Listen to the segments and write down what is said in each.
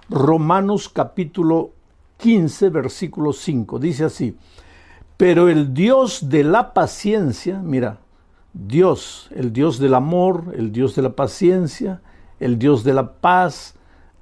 Romanos capítulo 15, versículo 5. Dice así: pero el Dios de la paciencia, mira, Dios, el Dios del amor, el Dios de la paciencia, el Dios de la paz.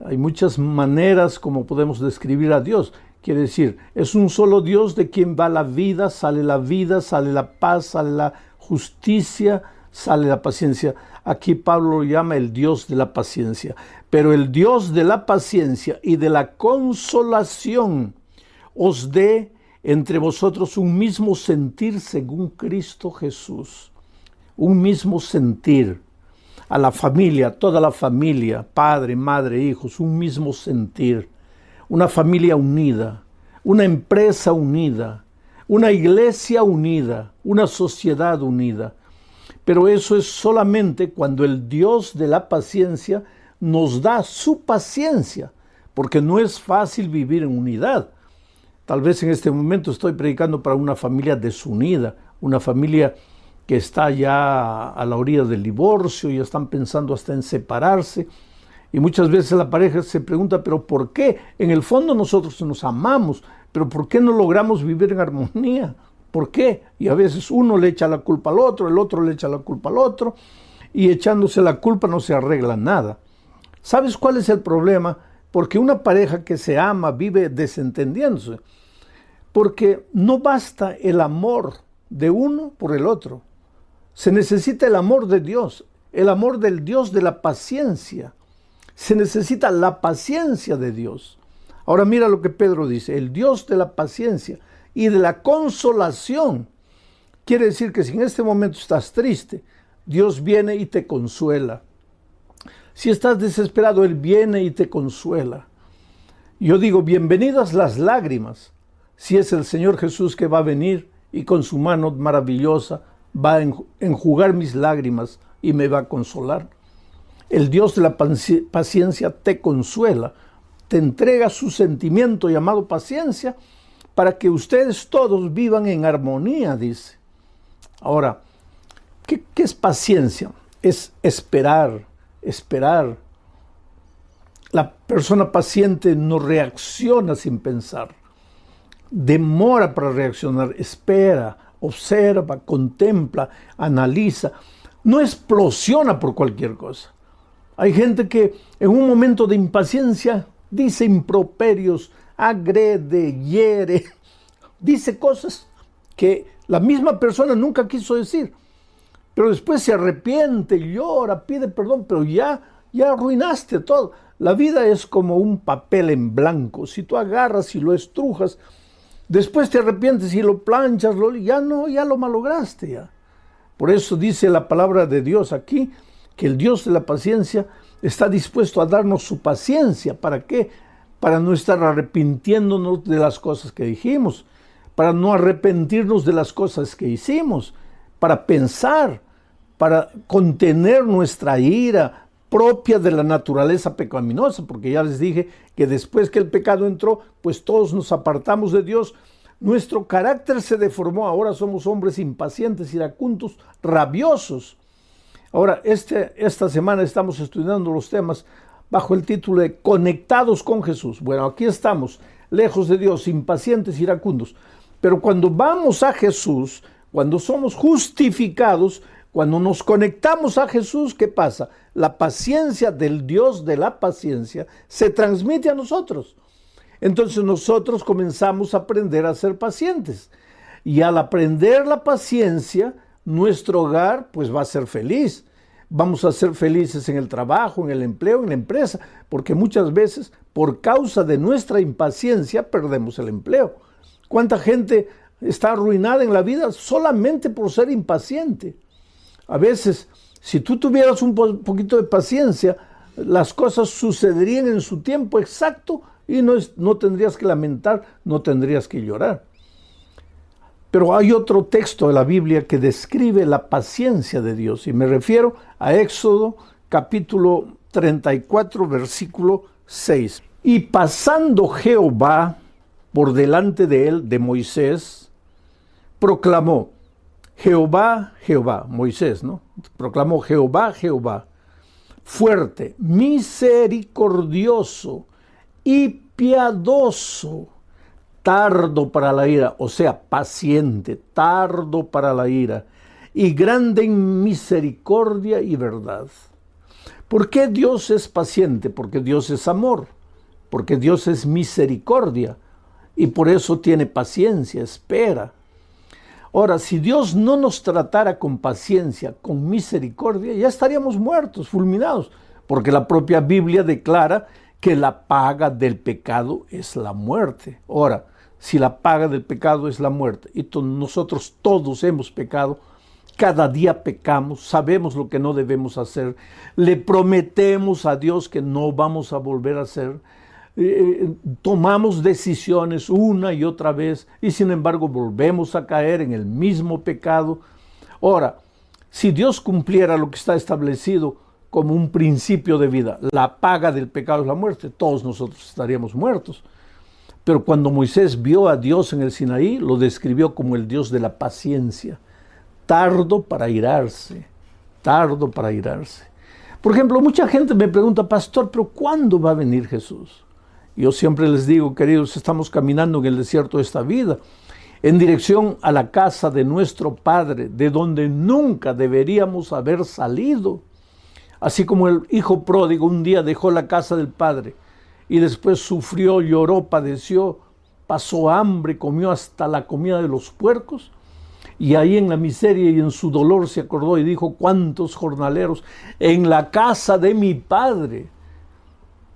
Hay muchas maneras como podemos describir a Dios. Quiere decir, es un solo Dios de quien va la vida, sale la paz, sale la justicia, sale la paciencia. Aquí Pablo lo llama el Dios de la paciencia. Pero el Dios de la paciencia y de la consolación os dé entre vosotros un mismo sentir según Cristo Jesús. Un mismo sentir. A la familia, toda la familia, padre, madre, hijos, un mismo sentir. Una familia unida, una empresa unida, una iglesia unida, una sociedad unida. Pero eso es solamente cuando el Dios de la paciencia nos da su paciencia, porque no es fácil vivir en unidad. Tal vez en este momento estoy predicando para una familia desunida, una familia que está ya a la orilla del divorcio, ya están pensando hasta en separarse. Y muchas veces la pareja se pregunta, ¿pero por qué? En el fondo nosotros nos amamos, pero ¿por qué no logramos vivir en armonía? ¿Por qué? Y a veces uno le echa la culpa al otro, el otro le echa la culpa al otro, y echándose la culpa no se arregla nada. ¿Sabes cuál es el problema? Porque una pareja que se ama vive desentendiéndose, porque no basta el amor de uno por el otro. Se necesita el amor de Dios, el amor del Dios de la paciencia. Se necesita la paciencia de Dios. Ahora mira lo que Pedro dice: el Dios de la paciencia y de la consolación. Quiere decir que si en este momento estás triste, Dios viene y te consuela. Si estás desesperado, Él viene y te consuela. Yo digo, bienvenidas las lágrimas, si es el Señor Jesús que va a venir y con su mano maravillosa va a enjugar mis lágrimas y me va a consolar. El Dios de la paciencia te consuela, te entrega su sentimiento llamado paciencia para que ustedes todos vivan en armonía, dice. Ahora, ¿qué es paciencia? Es esperar. La persona paciente no reacciona sin pensar. Demora para reaccionar, espera, observa, contempla, analiza. No explosiona por cualquier cosa. Hay gente que en un momento de impaciencia dice improperios, agrede, hiere, dice cosas que la misma persona nunca quiso decir. Pero después se arrepiente, llora, pide perdón, pero ya arruinaste todo. La vida es como un papel en blanco. Si tú agarras y lo estrujas, después te arrepientes y lo planchas, ya lo malograste ya. Por eso dice la palabra de Dios aquí, que el Dios de la paciencia está dispuesto a darnos su paciencia. ¿Para qué? Para no estar arrepintiéndonos de las cosas que dijimos, para no arrepentirnos de las cosas que hicimos, para pensar, para contener nuestra ira propia de la naturaleza pecaminosa, porque ya les dije que después que el pecado entró, pues todos nos apartamos de Dios. Nuestro carácter se deformó, ahora somos hombres impacientes, iracundos, rabiosos. Ahora, esta semana estamos estudiando los temas bajo el título de Conectados con Jesús. Bueno, aquí estamos, lejos de Dios, impacientes, iracundos. Pero cuando vamos a Jesús, cuando somos justificados, cuando nos conectamos a Jesús, ¿qué pasa? La paciencia del Dios de la paciencia se transmite a nosotros. Entonces nosotros comenzamos a aprender a ser pacientes. Y al aprender la paciencia, nuestro hogar pues va a ser feliz. Vamos a ser felices en el trabajo, en el empleo, en la empresa, porque muchas veces por causa de nuestra impaciencia perdemos el empleo. ¿Cuánta gente está arruinada en la vida solamente por ser impaciente? A veces, si tú tuvieras un poquito de paciencia, las cosas sucederían en su tiempo exacto y no tendrías que lamentar, no tendrías que llorar. Pero hay otro texto de la Biblia que describe la paciencia de Dios, y me refiero a Éxodo capítulo 34, versículo 6. Y pasando Jehová por delante de él, de Moisés, proclamó: Jehová, Jehová, Moisés, ¿no? Proclamó: Jehová, Jehová, fuerte, misericordioso y piadoso, tardo para la ira, o sea, paciente, tardo para la ira, y grande en misericordia y verdad. ¿Por qué Dios es paciente? Porque Dios es amor, porque Dios es misericordia, y por eso tiene paciencia, espera. Ahora, si Dios no nos tratara con paciencia, con misericordia, ya estaríamos muertos, fulminados, porque la propia Biblia declara que la paga del pecado es la muerte. Ahora, si la paga del pecado es la muerte, y nosotros todos hemos pecado, cada día pecamos, sabemos lo que no debemos hacer, le prometemos a Dios que no vamos a volver a hacer, tomamos decisiones una y otra vez y sin embargo volvemos a caer en el mismo pecado. Ahora, si Dios cumpliera lo que está establecido como un principio de vida, la paga del pecado es la muerte, todos nosotros estaríamos muertos. Pero cuando Moisés vio a Dios en el Sinaí, lo describió como el Dios de la paciencia, tardo para irarse, tardo para irarse. Por ejemplo, mucha gente me pregunta, pastor, ¿pero cuándo va a venir Jesús? Yo siempre les digo, queridos, estamos caminando en el desierto de esta vida, en dirección a la casa de nuestro Padre, de donde nunca deberíamos haber salido. Así como el hijo pródigo un día dejó la casa del Padre y después sufrió, lloró, padeció, pasó hambre, comió hasta la comida de los puercos, y ahí en la miseria y en su dolor se acordó y dijo, ¿cuántos jornaleros en la casa de mi Padre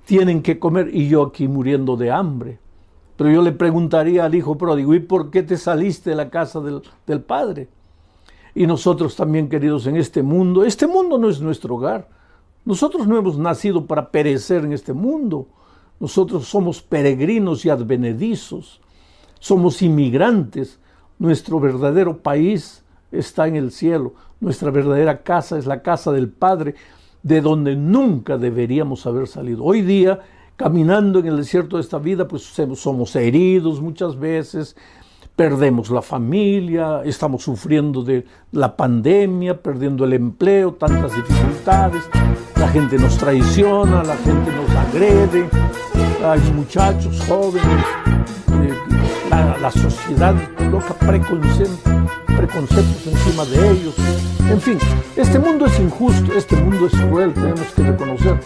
tienen que comer y yo aquí muriendo de hambre? Pero yo le preguntaría al hijo pródigo, ¿y por qué te saliste de la casa del Padre? Y nosotros también, queridos, en este mundo no es nuestro hogar. Nosotros no hemos nacido para perecer en este mundo. Nosotros somos peregrinos y advenedizos. Somos inmigrantes. Nuestro verdadero país está en el cielo. Nuestra verdadera casa es la casa del Padre, de donde nunca deberíamos haber salido. Hoy día, caminando en el desierto de esta vida, pues somos heridos muchas veces, perdemos la familia, estamos sufriendo de la pandemia, perdiendo el empleo, tantas dificultades, la gente nos traiciona, la gente nos agrede, hay muchachos jóvenes, la sociedad coloca preconceptos encima de ellos. En fin, este mundo es injusto, este mundo es cruel, tenemos que reconocer,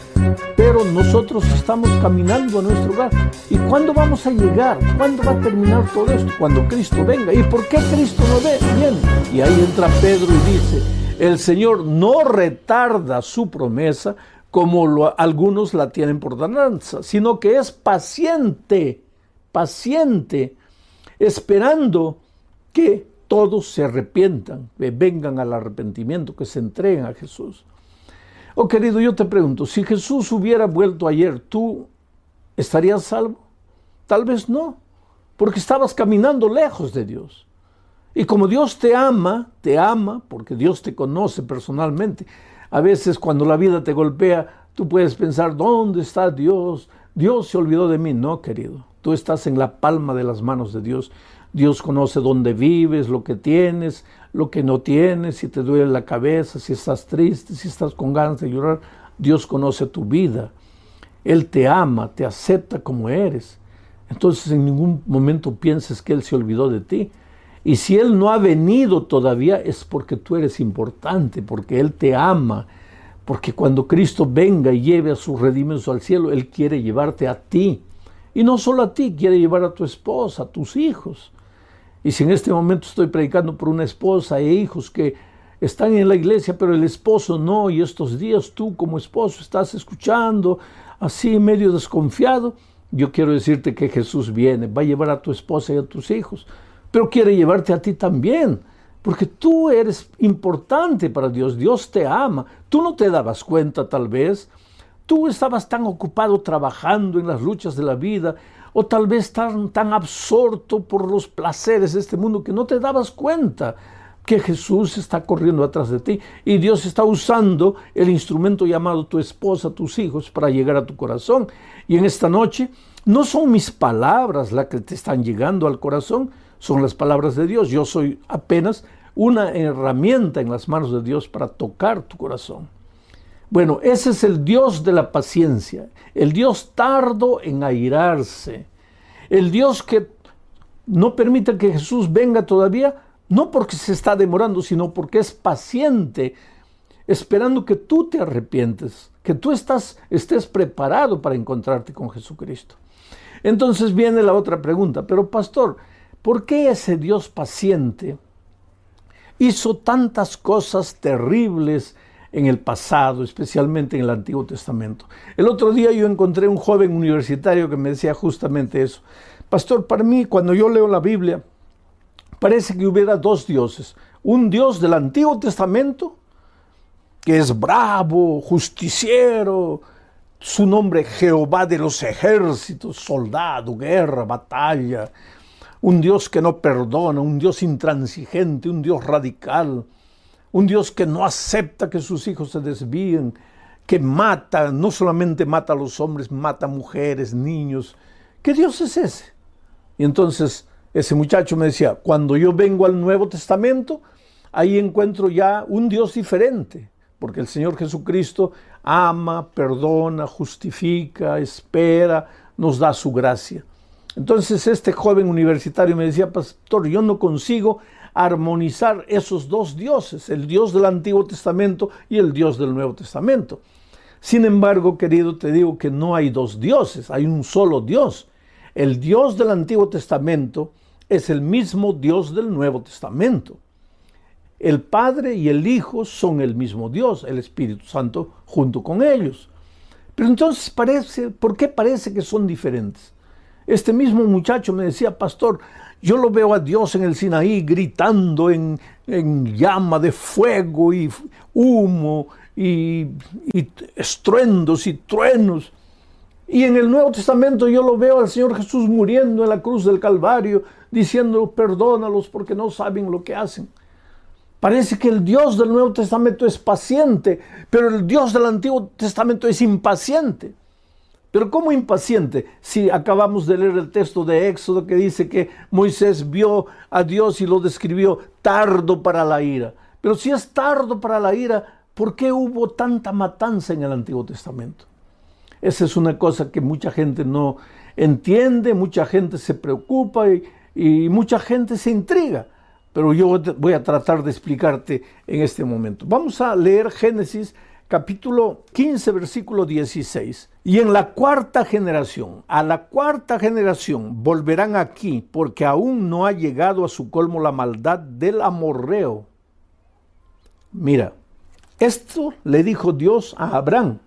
pero nosotros estamos caminando a nuestro hogar. ¿Y cuándo vamos a llegar? ¿Cuándo va a terminar todo esto? Cuando Cristo venga. ¿Y por qué Cristo no viene? Y ahí entra Pedro y dice, el Señor no retarda su promesa como algunos la tienen por tardanza, sino que es paciente, esperando que todos se arrepientan, que vengan al arrepentimiento, que se entreguen a Jesús. Oh, querido, yo te pregunto, si Jesús hubiera vuelto ayer, ¿tú estarías salvo? Tal vez no, porque estabas caminando lejos de Dios. Y como Dios te ama, porque Dios te conoce personalmente. A veces cuando la vida te golpea, tú puedes pensar, ¿dónde está Dios? Dios se olvidó de mí. No, querido, tú estás en la palma de las manos de Dios. Dios conoce dónde vives, lo que tienes, lo que no tienes, si te duele la cabeza, si estás triste, si estás con ganas de llorar. Dios conoce tu vida. Él te ama, te acepta como eres. Entonces en ningún momento pienses que Él se olvidó de ti. Y si Él no ha venido todavía es porque tú eres importante, porque Él te ama, porque cuando Cristo venga y lleve a sus redimidos al cielo, Él quiere llevarte a ti. Y no solo a ti, quiere llevar a tu esposa, a tus hijos. Y si en este momento estoy predicando por una esposa e hijos que están en la iglesia, pero el esposo no, y estos días tú como esposo estás escuchando así medio desconfiado, yo quiero decirte que Jesús viene, va a llevar a tu esposa y a tus hijos, pero quiere llevarte a ti también, porque tú eres importante para Dios, Dios te ama, tú no te dabas cuenta tal vez, tú estabas tan ocupado trabajando en las luchas de la vida, o tal vez tan absorto por los placeres de este mundo que no te dabas cuenta que Jesús está corriendo atrás de ti y Dios está usando el instrumento llamado tu esposa, tus hijos, para llegar a tu corazón. Y en esta noche no son mis palabras las que te están llegando al corazón, son las palabras de Dios. Yo soy apenas una herramienta en las manos de Dios para tocar tu corazón. Bueno, ese es el Dios de la paciencia, el Dios tardo en airarse, el Dios que no permite que Jesús venga todavía, no porque se está demorando, sino porque es paciente, esperando que tú te arrepientes, que tú estés preparado para encontrarte con Jesucristo. Entonces viene la otra pregunta, pero pastor, ¿por qué ese Dios paciente hizo tantas cosas terribles en el pasado, especialmente en el Antiguo Testamento? El otro día yo encontré un joven universitario que me decía justamente eso. Pastor, para mí, cuando yo leo la Biblia, parece que hubiera dos dioses. Un Dios del Antiguo Testamento, que es bravo, justiciero, su nombre Jehová de los ejércitos, soldado, guerra, batalla. Un Dios que no perdona, un Dios intransigente, un Dios radical. Un Dios que no acepta que sus hijos se desvíen, que mata, no solamente mata a los hombres, mata a mujeres, niños. ¿Qué Dios es ese? Y entonces ese muchacho me decía, cuando yo vengo al Nuevo Testamento, ahí encuentro ya un Dios diferente, porque el Señor Jesucristo ama, perdona, justifica, espera, nos da su gracia. Entonces este joven universitario me decía, pastor, yo no consigo armonizar esos dos dioses, el Dios del Antiguo Testamento y el Dios del Nuevo Testamento. Sin embargo, querido, te digo que no hay dos dioses, hay un solo Dios. El Dios del Antiguo Testamento es el mismo Dios del Nuevo Testamento. El Padre y el Hijo son el mismo Dios, el Espíritu Santo junto con ellos. Pero entonces ¿por qué parece que son diferentes? Este mismo muchacho me decía, pastor, yo lo veo a Dios en el Sinaí gritando en llama de fuego y humo y estruendos y truenos. Y en el Nuevo Testamento yo lo veo al Señor Jesús muriendo en la cruz del Calvario, diciendo, perdónalos porque no saben lo que hacen. Parece que el Dios del Nuevo Testamento es paciente, pero el Dios del Antiguo Testamento es impaciente. Pero ¿cómo impaciente? Si acabamos de leer el texto de Éxodo que dice que Moisés vio a Dios y lo describió tardo para la ira. Pero si es tardo para la ira, ¿por qué hubo tanta matanza en el Antiguo Testamento? Esa es una cosa que mucha gente no entiende, mucha gente se preocupa y mucha gente se intriga. Pero yo voy a tratar de explicarte en este momento. Vamos a leer Génesis capítulo 15, versículo 16. Y en la cuarta generación, a la cuarta generación volverán aquí, porque aún no ha llegado a su colmo la maldad del amorreo. Mira, esto le dijo Dios a Abraham,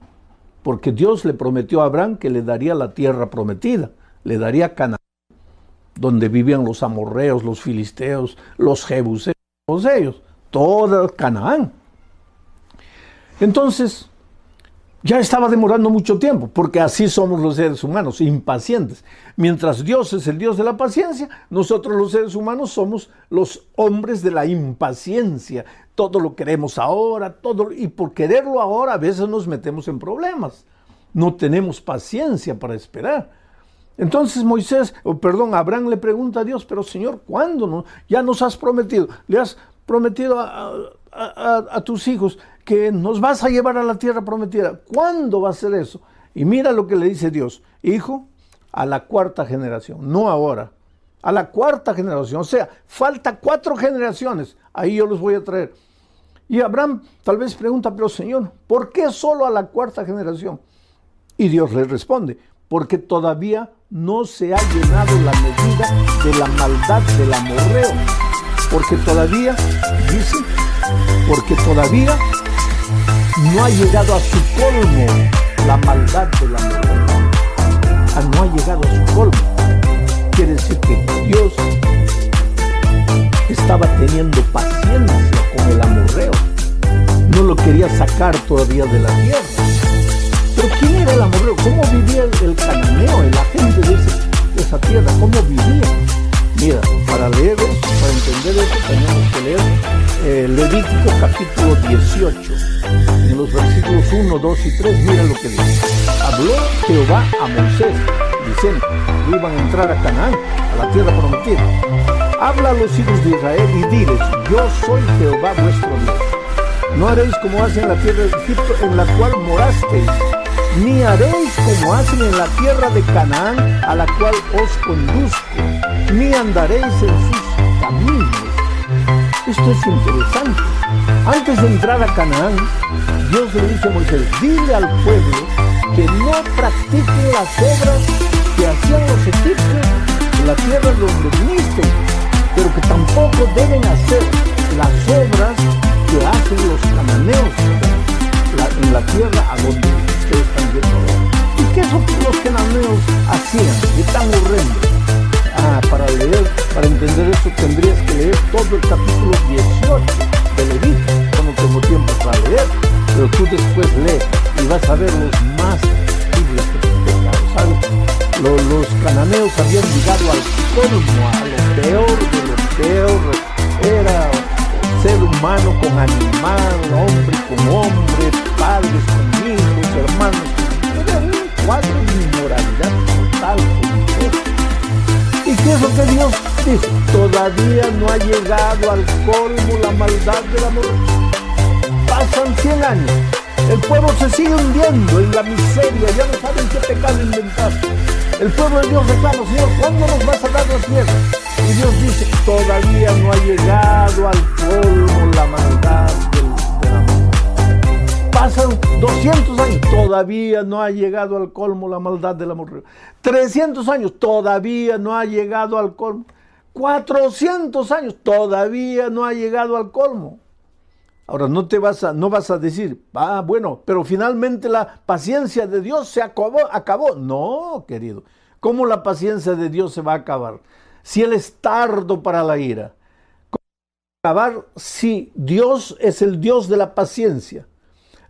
porque Dios le prometió a Abraham que le daría la tierra prometida, le daría Canaán, donde vivían los amorreos, los filisteos, los jebuseos, todos ellos, toda Canaán. Entonces, ya estaba demorando mucho tiempo, porque así somos los seres humanos, impacientes. Mientras Dios es el Dios de la paciencia, nosotros los seres humanos somos los hombres de la impaciencia. Todo lo queremos ahora, y por quererlo ahora a veces nos metemos en problemas. No tenemos paciencia para esperar. Entonces Abraham le pregunta a Dios, pero Señor, ¿cuándo no? Ya nos has prometido, le has prometido a tus hijos que nos vas a llevar a la tierra prometida. ¿Cuándo va a ser eso? Y mira lo que le dice Dios, hijo, a la cuarta generación, no ahora, a la cuarta generación, o sea, falta 4 generaciones, ahí yo los voy a traer. Y Abraham tal vez pregunta, pero Señor, ¿por qué solo a la cuarta generación? Y Dios le responde, porque todavía no se ha llenado la medida de la maldad del amorreo. Porque todavía, dice, porque todavía no ha llegado a su colmo la maldad del amorreo. No ha llegado a su colmo. Quiere decir que Dios estaba teniendo paciencia con el amorreo. No lo quería sacar todavía de la tierra. Pero ¿quién era el amorreo? ¿Cómo vivía el cananeo, la gente de esa tierra? ¿Cómo vivía? Mira, para leer eso, para entender eso, tenemos que leer Levítico capítulo 18. En los versículos 1, 2 y 3, mira lo que dice. Habló Jehová a Moisés, diciendo, iban a entrar a Canaán, a la tierra prometida. Habla a los hijos de Israel y diles, yo soy Jehová vuestro Dios. No haréis como hacen en la tierra de Egipto, en la cual morasteis, ni haréis como hacen en la tierra de Canaán, a la cual os conduzco, ni andaréis en sus caminos. Esto es interesante. Antes de entrar a Canaán, Dios le dice a Moisés, dile al pueblo que no practiquen las obras que hacían los egipcios en la tierra donde viniste, pero que tampoco deben hacer las obras que hacen los cananeos en la tierra a donde ustedes están yendo. ¿Y qué es lo que los cananeos hacían de tan horrendo? Para entender esto tendrías que leer todo el capítulo 18 de Levítico. Yo no tengo tiempo para leer, pero tú después lees y vas a ver los más terribles pecados, ¿sabes? Los cananeos habían llegado al colmo, a lo peor de lo peor. Era ser humano con animal, hombre con hombre, padres con hijos, hermanos. Era un cuadro de inmoralidad total. ¿Y qué es lo que Dios dice? Todavía no ha llegado al colmo la maldad del amor. Pasan 100 años. El pueblo se sigue hundiendo en la miseria. Ya no saben qué pecado inventar. El pueblo de Dios reclama, Señor, ¿cuándo nos vas a dar las tierras? Y Dios dice, todavía no ha llegado al colmo la maldad del amor. Pasan 200 años, todavía no ha llegado al colmo la maldad del amor. 300 años, todavía no ha llegado al colmo. 400 años, todavía no ha llegado al colmo. Ahora, no vas a decir, bueno, pero finalmente la paciencia de Dios se acabó. No, querido. ¿Cómo la paciencia de Dios se va a acabar? Si Él es tardo para la ira. ¿Cómo va a acabar si Dios es el Dios de la paciencia?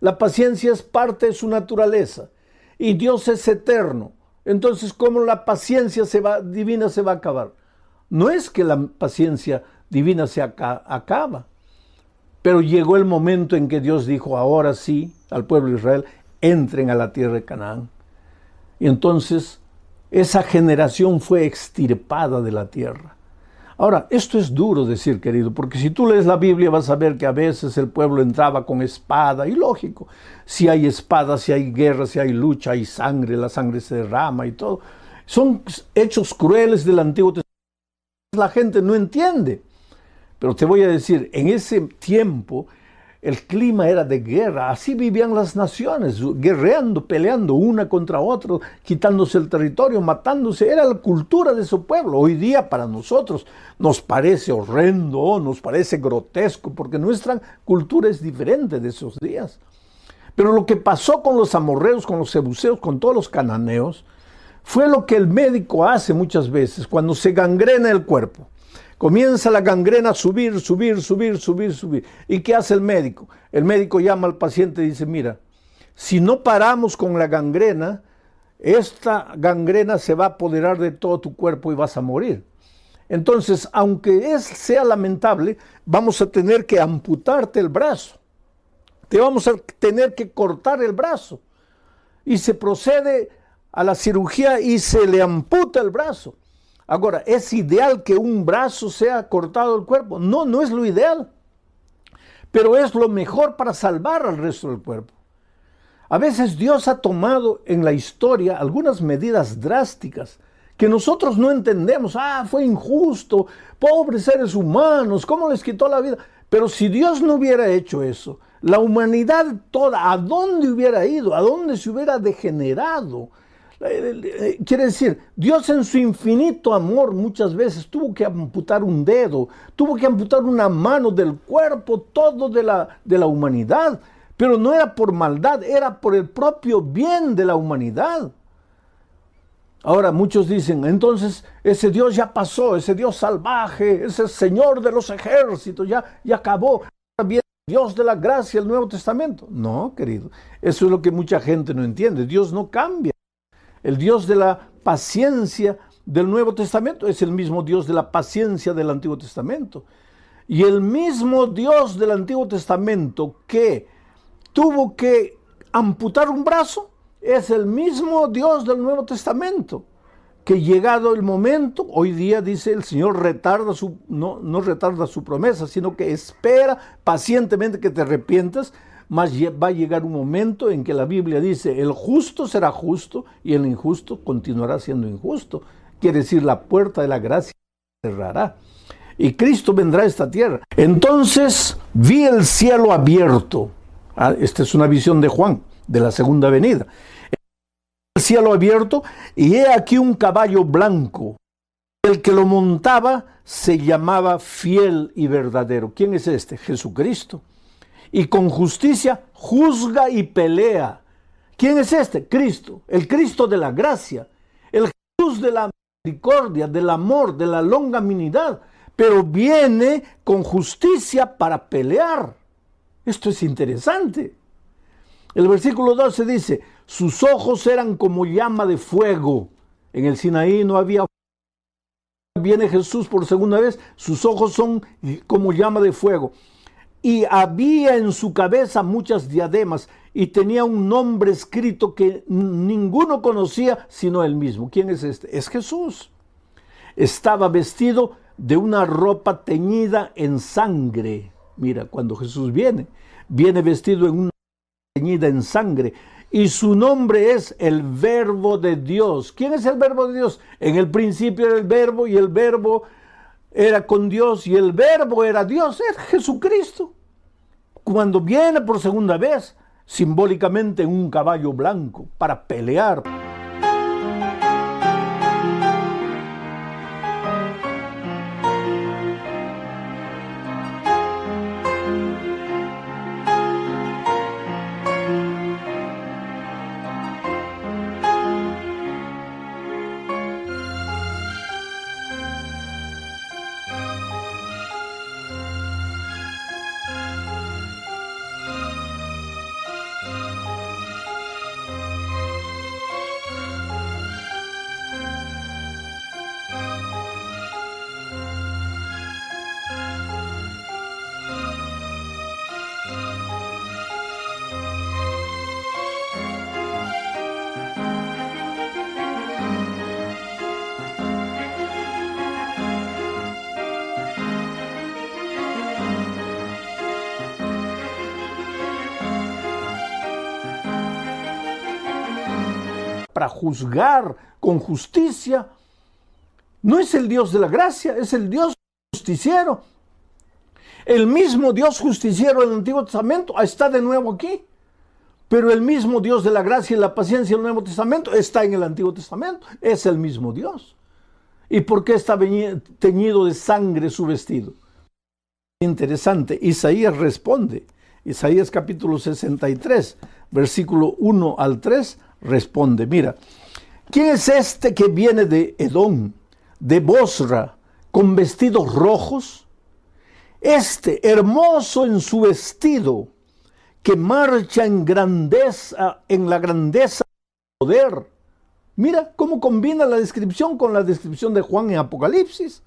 La paciencia es parte de su naturaleza. Y Dios es eterno. Entonces, ¿cómo la paciencia divina se va a acabar? No es que la paciencia divina se acaba. Pero llegó el momento en que Dios dijo, ahora sí, al pueblo de Israel, entren a la tierra de Canaán. Y entonces, esa generación fue extirpada de la tierra. Ahora, esto es duro decir, querido, porque si tú lees la Biblia vas a ver que a veces el pueblo entraba con espada, y lógico, si hay espada, si hay guerra, si hay lucha, hay sangre, la sangre se derrama y todo. Son hechos crueles del Antiguo Testamento. La gente no entiende. Pero te voy a decir, en ese tiempo el clima era de guerra, así vivían las naciones, guerreando, peleando una contra otra, quitándose el territorio, matándose, era la cultura de su pueblo. Hoy día para nosotros nos parece horrendo, nos parece grotesco, porque nuestra cultura es diferente de esos días. Pero lo que pasó con los amorreos, con los jebuseos, con todos los cananeos, fue lo que el médico hace muchas veces cuando se gangrena el cuerpo. Comienza la gangrena a subir. ¿Y qué hace el médico? El médico llama al paciente y dice, mira, si no paramos con la gangrena, esta gangrena se va a apoderar de todo tu cuerpo y vas a morir. Entonces, aunque sea lamentable, vamos a tener que amputarte el brazo. Te vamos a tener que cortar el brazo. Y se procede a la cirugía y se le amputa el brazo. Ahora, ¿es ideal que un brazo sea cortado del cuerpo? No, no es lo ideal. Pero es lo mejor para salvar al resto del cuerpo. A veces Dios ha tomado en la historia algunas medidas drásticas que nosotros no entendemos. Fue injusto, pobres seres humanos, ¿cómo les quitó la vida? Pero si Dios no hubiera hecho eso, la humanidad toda, ¿a dónde hubiera ido? ¿A dónde se hubiera degenerado? Quiere decir, Dios en su infinito amor muchas veces tuvo que amputar un dedo, tuvo que amputar una mano del cuerpo, todo de la humanidad, pero no era por maldad, era por el propio bien de la humanidad. Ahora muchos dicen, entonces ese Dios ya pasó, ese Dios salvaje, ese Señor de los ejércitos, ya acabó. Ahora viene Dios de la gracia, el Nuevo Testamento. No, querido, eso es lo que mucha gente no entiende. Dios no cambia. El Dios de la paciencia del Nuevo Testamento es el mismo Dios de la paciencia del Antiguo Testamento. Y el mismo Dios del Antiguo Testamento que tuvo que amputar un brazo es el mismo Dios del Nuevo Testamento. que llegado el momento, hoy día dice el Señor no retarda su promesa, sino que espera pacientemente que te arrepientas, mas va a llegar un momento en que la Biblia dice, el justo será justo y el injusto continuará siendo injusto. Quiere decir, la puerta de la gracia se cerrará y Cristo vendrá a esta tierra. Entonces vi el cielo abierto. Esta es una visión de Juan, de la segunda venida. El cielo abierto, y he aquí un caballo blanco. El que lo montaba se llamaba Fiel y Verdadero. ¿Quién es este? Jesucristo. Y con justicia juzga y pelea. ¿Quién es este? Cristo, el Cristo de la gracia, el Jesús de la misericordia, del amor, de la longanimidad, pero viene con justicia para pelear. Esto es interesante. El versículo 12 dice, sus ojos eran como llama de fuego. En el Sinaí no había fuego. Viene Jesús por segunda vez, sus ojos son como llama de fuego. Y había en su cabeza muchas diademas y tenía un nombre escrito que ninguno conocía sino él mismo. ¿Quién es este? Es Jesús. Estaba vestido de una ropa teñida en sangre. Mira, cuando Jesús viene vestido en una ropa teñida en sangre. Y su nombre es el Verbo de Dios. ¿Quién es el Verbo de Dios? En el principio era el Verbo y el Verbo era con Dios y el Verbo era Dios, es Jesucristo. Cuando viene por segunda vez, simbólicamente en un caballo blanco para pelear. Para juzgar con justicia. No es el Dios de la gracia, es el Dios justiciero. El mismo Dios justiciero del Antiguo Testamento está de nuevo aquí. Pero el mismo Dios de la gracia y la paciencia del Nuevo Testamento está en el Antiguo Testamento. Es el mismo Dios. ¿Y por qué está teñido de sangre su vestido? Interesante. Isaías responde. Isaías capítulo 63, versículo 1 al 3, responde, mira, ¿quién es este que viene de Edom, de Bosra, con vestidos rojos? Este, hermoso en su vestido, que marcha en grandeza, en la grandeza del poder. Mira cómo combina la descripción con la descripción de Juan en Apocalipsis.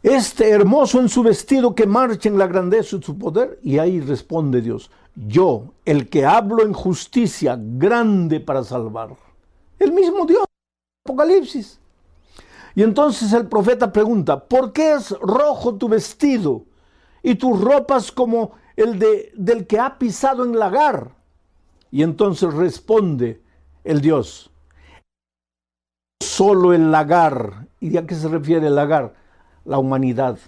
Este hermoso en su vestido que marcha en la grandeza de su poder. Y ahí responde Dios, yo, el que hablo en justicia, grande para salvar. El mismo Dios, Apocalipsis. Y entonces el profeta pregunta, ¿por qué es rojo tu vestido y tus ropas como el del que ha pisado en lagar? Y entonces responde el Dios, solo el lagar. ¿Y a qué se refiere el lagar? La humanidad,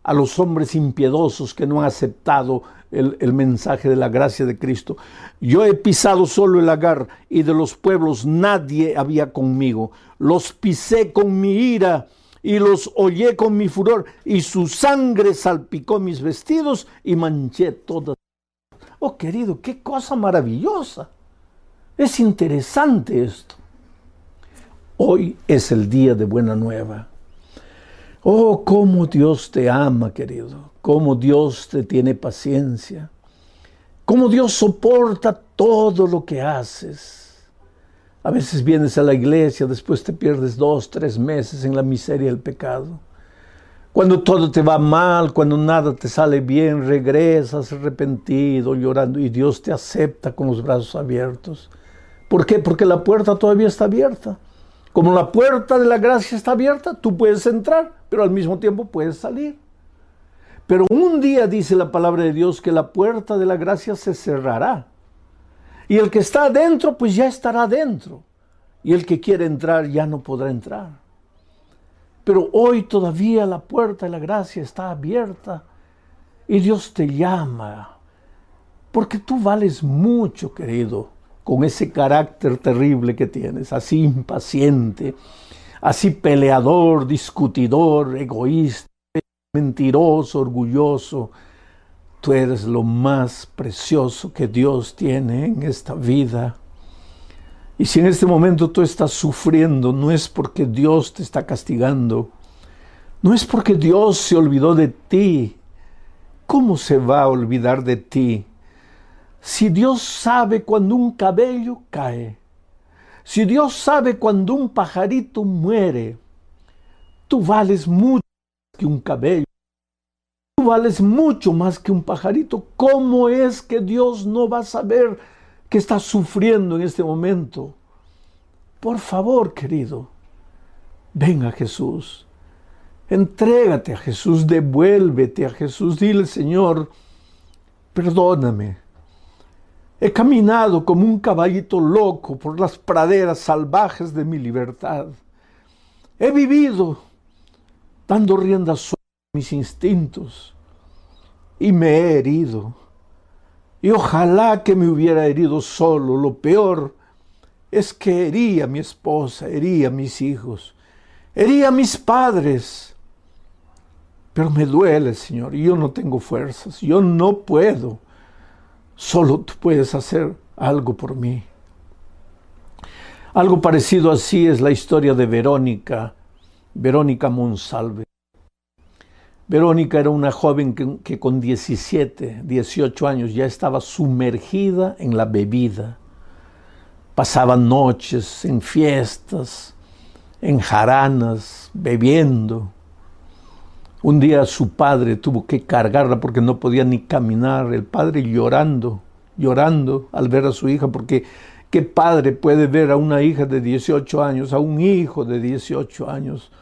a los hombres impiedosos que no han aceptado el mensaje de la gracia de Cristo. Yo he pisado solo el lagar y de los pueblos nadie había conmigo. Los pisé con mi ira y los hollé con mi furor y su sangre salpicó mis vestidos y manché todas. Oh querido, qué cosa maravillosa. Es interesante esto. Hoy es el día de buena nueva. Oh, cómo Dios te ama, querido. Cómo Dios te tiene paciencia. Cómo Dios soporta todo lo que haces. A veces vienes a la iglesia, después te pierdes 2, 3 meses en la miseria del pecado. Cuando todo te va mal, cuando nada te sale bien, regresas arrepentido, llorando, y Dios te acepta con los brazos abiertos. ¿Por qué? Porque la puerta todavía está abierta. Como la puerta de la gracia está abierta, tú puedes entrar, pero al mismo tiempo puedes salir. Pero un día dice la palabra de Dios que la puerta de la gracia se cerrará. Y el que está adentro, pues ya estará adentro. Y el que quiere entrar ya no podrá entrar. Pero hoy todavía la puerta de la gracia está abierta. Y Dios te llama. Porque tú vales mucho, querido, con ese carácter terrible que tienes, así impaciente, así peleador, discutidor, egoísta, mentiroso, orgulloso. Tú eres lo más precioso que Dios tiene en esta vida. Y si en este momento tú estás sufriendo, no es porque Dios te está castigando, no es porque Dios se olvidó de ti. ¿Cómo se va a olvidar de ti? Si Dios sabe cuando un cabello cae, si Dios sabe cuando un pajarito muere, tú vales mucho más que un cabello, tú vales mucho más que un pajarito. ¿Cómo es que Dios no va a saber que estás sufriendo en este momento? Por favor, querido, ven a Jesús, entrégate a Jesús, devuélvete a Jesús, dile: Señor, perdóname. He caminado como un caballito loco por las praderas salvajes de mi libertad. He vivido dando rienda suelta a mis instintos y me he herido. Y ojalá que me hubiera herido solo. Lo peor es que herí a mi esposa, herí a mis hijos, herí a mis padres. Pero me duele, Señor, y yo no tengo fuerzas, yo no puedo. Solo tú puedes hacer algo por mí. Algo parecido así es la historia de Verónica Monsalve. Verónica era una joven que con 17, 18 años ya estaba sumergida en la bebida. Pasaba noches en fiestas, en jaranas, bebiendo. Un día su padre tuvo que cargarla porque no podía ni caminar. El padre llorando al ver a su hija, porque ¿qué padre puede ver a una hija de 18 años, a un hijo de 18 años?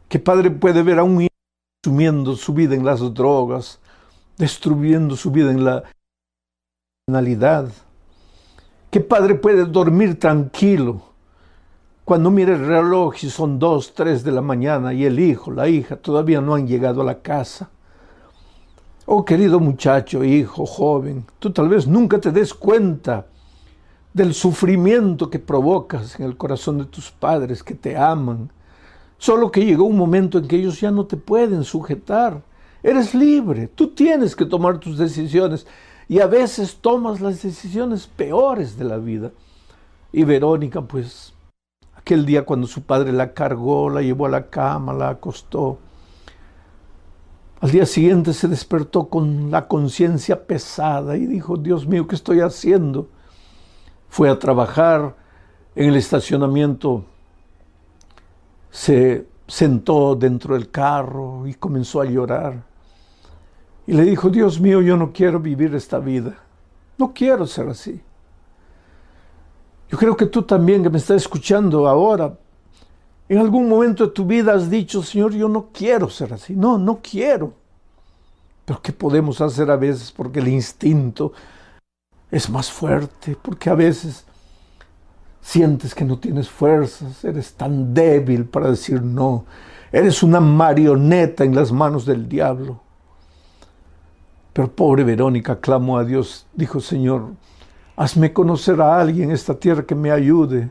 ¿Qué padre puede ver a un hijo consumiendo su vida en las drogas, destruyendo su vida en la criminalidad? ¿Qué padre puede dormir tranquilo cuando mira el reloj y son 2, 3 de la mañana y el hijo, la hija todavía no han llegado a la casa? Oh, querido muchacho, hijo, joven, tú tal vez nunca te des cuenta del sufrimiento que provocas en el corazón de tus padres que te aman. Solo que llegó un momento en que ellos ya no te pueden sujetar. Eres libre, tú tienes que tomar tus decisiones y a veces tomas las decisiones peores de la vida. Y Verónica, pues, aquel día cuando su padre la cargó, la llevó a la cama, la acostó, al día siguiente se despertó con la conciencia pesada y dijo: Dios mío, ¿qué estoy haciendo? Fue a trabajar en el estacionamiento, se sentó dentro del carro y comenzó a llorar. Y le dijo: Dios mío, yo no quiero vivir esta vida, no quiero ser así. Yo creo que tú también, que me estás escuchando ahora, en algún momento de tu vida has dicho: Señor, yo no quiero ser así, no quiero. Pero ¿qué podemos hacer a veces? Porque el instinto es más fuerte, porque a veces sientes que no tienes fuerzas, eres tan débil para decir no, eres una marioneta en las manos del diablo. Pero pobre Verónica clamó a Dios, dijo: Señor, hazme conocer a alguien en esta tierra que me ayude,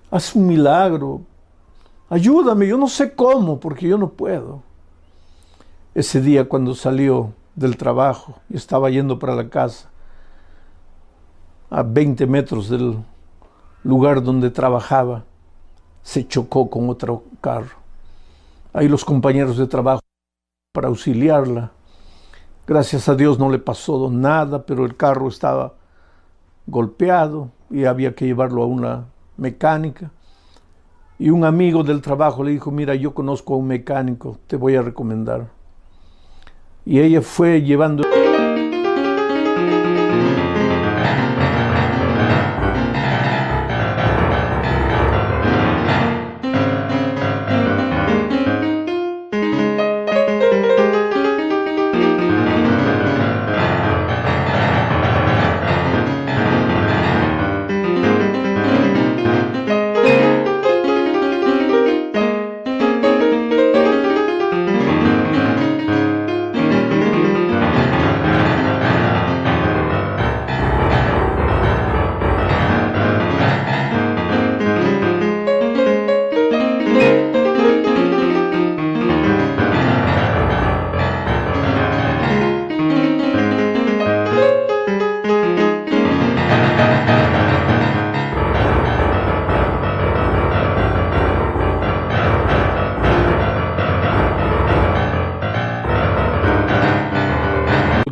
haz un milagro, ayúdame, yo no sé cómo, porque yo no puedo. Ese día, cuando salió del trabajo y estaba yendo para la casa, a 20 metros del lugar donde trabajaba, se chocó con otro carro. Ahí los compañeros de trabajo para auxiliarla. Gracias a Dios no le pasó nada, pero el carro estaba golpeado y había que llevarlo a una mecánica. Y un amigo del trabajo le dijo: mira, yo conozco a un mecánico, te voy a recomendar. Y ella fue llevando...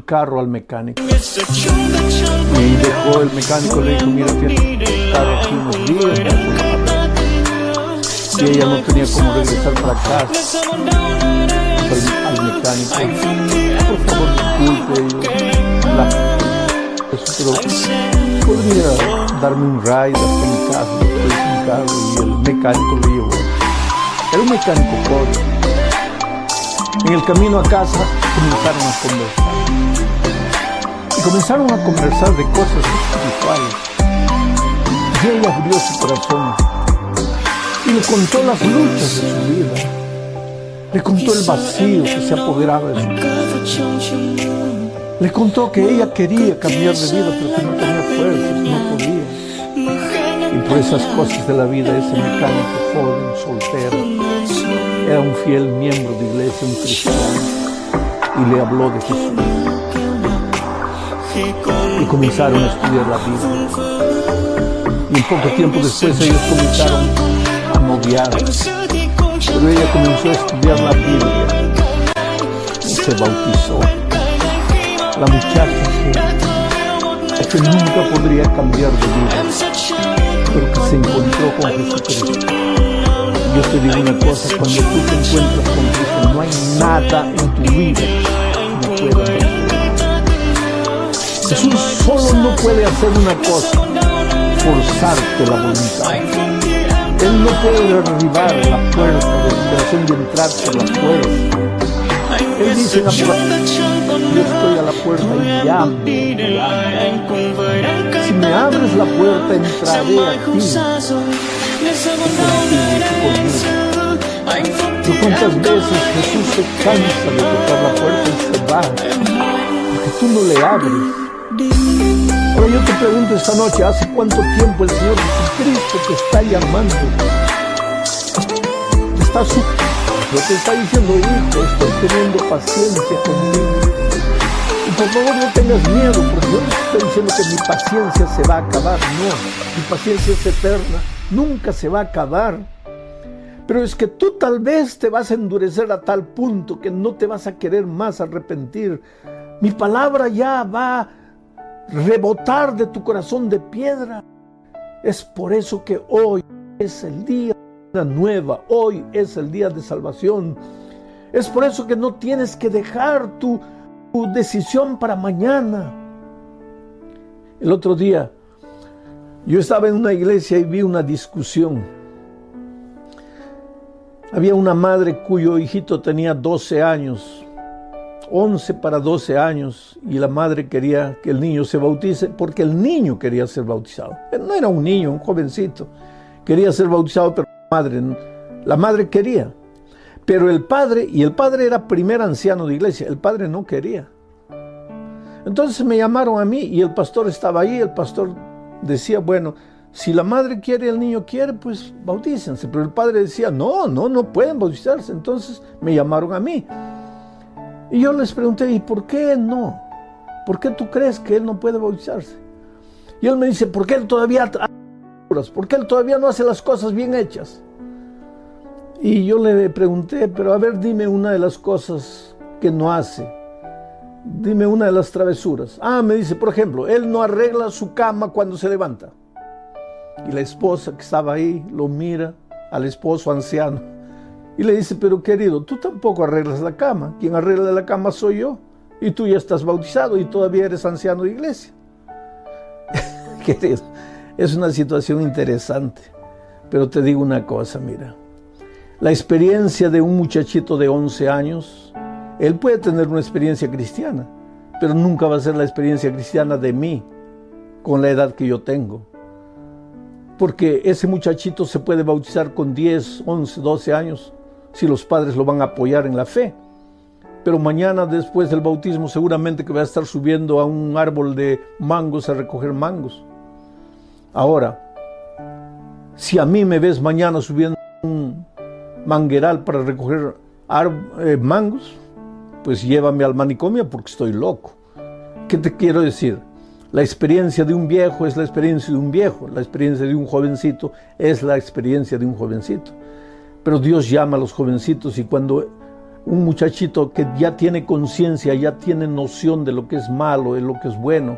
carro al mecánico. Y dejó el mecánico, le dijo, mira, fíjate, el carro aquí unos días. Y ella no tenía cómo regresar para casa. Al mecánico, por favor, disculpe, pero podría darme un ride hasta mi casa. Y el mecánico le llevó. Era un mecánico pobre. En el camino a casa comenzaron a conversar. Y comenzaron a conversar de cosas espirituales. Y ella abrió su corazón y le contó las luchas de su vida. Le contó el vacío que se apoderaba de su vida. Le contó que ella quería cambiar de vida, pero que no tenía fuerzas, no podía. Y por esas cosas de la vida, ese mecánico joven, soltero, era un fiel miembro de iglesia, un cristiano, y le habló de Jesús. Y comenzaron a estudiar la Biblia. Y en poco tiempo después ellos comenzaron a noviar. Pero ella comenzó a estudiar la Biblia y se bautizó. La muchacha que nunca podría cambiar de vida, pero que se encontró con Jesucristo. Yo te digo una cosa, cuando tú te encuentras con Cristo, no hay nada en tu vida que no pueda hacer. Jesús solo no puede hacer una cosa, forzarte la voluntad. Él no puede derribar la puerta de tu corazón y entrar por la puerta. Él dice en la palabra, yo estoy a la puerta y llamo. Si me abres la puerta, entraré a ti. Pero cuántas veces Jesús se cansa de tocar la puerta y se va, porque tú no le abres. Ahora yo te pregunto esta noche, ¿hace cuánto tiempo el Señor Jesucristo te está llamando? Te está diciendo, hijo, estoy teniendo paciencia conmigo. Y por favor no tengas miedo, porque yo no te estoy diciendo que mi paciencia se va a acabar. No, mi paciencia es eterna, nunca se va a acabar. Pero es que tú tal vez te vas a endurecer a tal punto que no te vas a querer más arrepentir. Mi palabra ya va a rebotar de tu corazón de piedra. Es por eso que hoy es el día de una nueva, hoy es el día de salvación. Es por eso que no tienes que dejar tu decisión para mañana. El otro día yo estaba en una iglesia y vi una discusión. Había una madre cuyo hijito tenía 12 años, 11 para 12 años, y la madre quería que el niño se bautice porque el niño quería ser bautizado. Él no era un niño, un jovencito. Quería ser bautizado, pero la madre quería. Pero el padre era primer anciano de iglesia, el padre no quería. Entonces me llamaron a mí y el pastor estaba ahí. El pastor decía, bueno, si la madre quiere y el niño quiere, pues bautícense. Pero el padre decía, no pueden bautizarse. Entonces me llamaron a mí. Y yo les pregunté, ¿y por qué no? ¿Por qué tú crees que él no puede bautizarse? Y él me dice, porque él todavía no hace las cosas bien hechas. Y yo le pregunté, pero a ver, dime una de las cosas que no hace. Dime una de las travesuras. Me dice, por ejemplo, él no arregla su cama cuando se levanta. Y la esposa que estaba ahí lo mira al esposo anciano y le dice, pero querido, tú tampoco arreglas la cama. Quien arregla la cama soy yo. Y tú ya estás bautizado y todavía eres anciano de iglesia. Querido, es una situación interesante. Pero te digo una cosa, mira. La experiencia de un muchachito de 11 años, él puede tener una experiencia cristiana, pero nunca va a ser la experiencia cristiana de mí, con la edad que yo tengo. Porque ese muchachito se puede bautizar con 10, 11, 12 años, si los padres lo van a apoyar en la fe. Pero mañana, después del bautismo, seguramente que va a estar subiendo a un árbol de mangos a recoger mangos. Ahora, si a mí me ves mañana subiendo un mangueral para recoger mangos, pues llévame al manicomio porque estoy loco. ¿Qué te quiero decir? La experiencia de un viejo es la experiencia de un viejo, la experiencia de un jovencito es la experiencia de un jovencito. Pero Dios llama a los jovencitos y cuando un muchachito que ya tiene conciencia, ya tiene noción de lo que es malo, de lo que es bueno,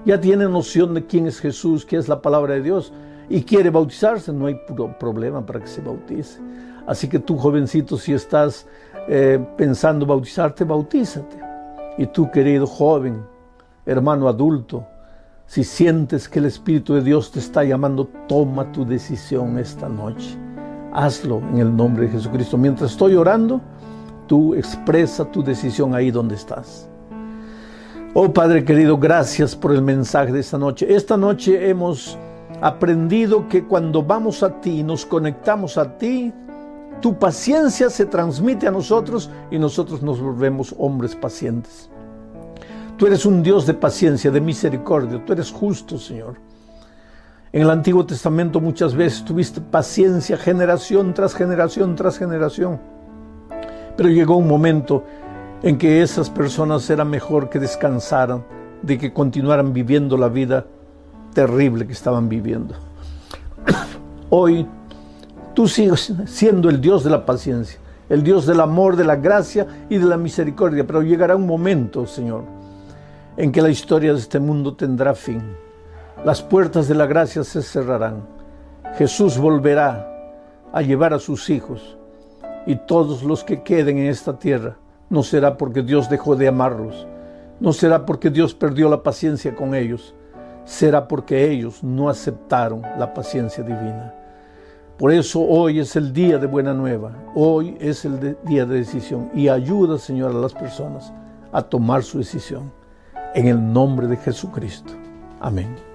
ya tiene noción de quién es Jesús, qué es la palabra de Dios, y quiere bautizarse, no hay problema para que se bautice. Así que tú, jovencito, si estás pensando bautizarte, bautízate. Y tú, querido joven, hermano adulto, si sientes que el Espíritu de Dios te está llamando, toma tu decisión esta noche. Hazlo en el nombre de Jesucristo. Mientras estoy orando, tú expresa tu decisión ahí donde estás. Oh Padre querido, gracias por el mensaje de esta noche. Esta noche hemos aprendido que cuando vamos a ti, nos conectamos a ti, tu paciencia se transmite a nosotros y nosotros nos volvemos hombres pacientes. Tú eres un Dios de paciencia, de misericordia. Tú eres justo, Señor. En el Antiguo Testamento muchas veces tuviste paciencia generación tras generación tras generación. Pero llegó un momento en que esas personas era mejor que descansaran, de que continuaran viviendo la vida terrible que estaban viviendo. Hoy tú sigues siendo el Dios de la paciencia, el Dios del amor, de la gracia y de la misericordia, pero llegará un momento, Señor, en que la historia de este mundo tendrá fin. Las puertas de la gracia se cerrarán. Jesús volverá a llevar a sus hijos, y todos los que queden en esta tierra, no será porque Dios dejó de amarlos, no será porque Dios perdió la paciencia con ellos, será porque ellos no aceptaron la paciencia divina. Por eso hoy es el día de buena nueva, hoy es el día de decisión, y ayuda, Señor, a las personas a tomar su decisión. En el nombre de Jesucristo. Amén.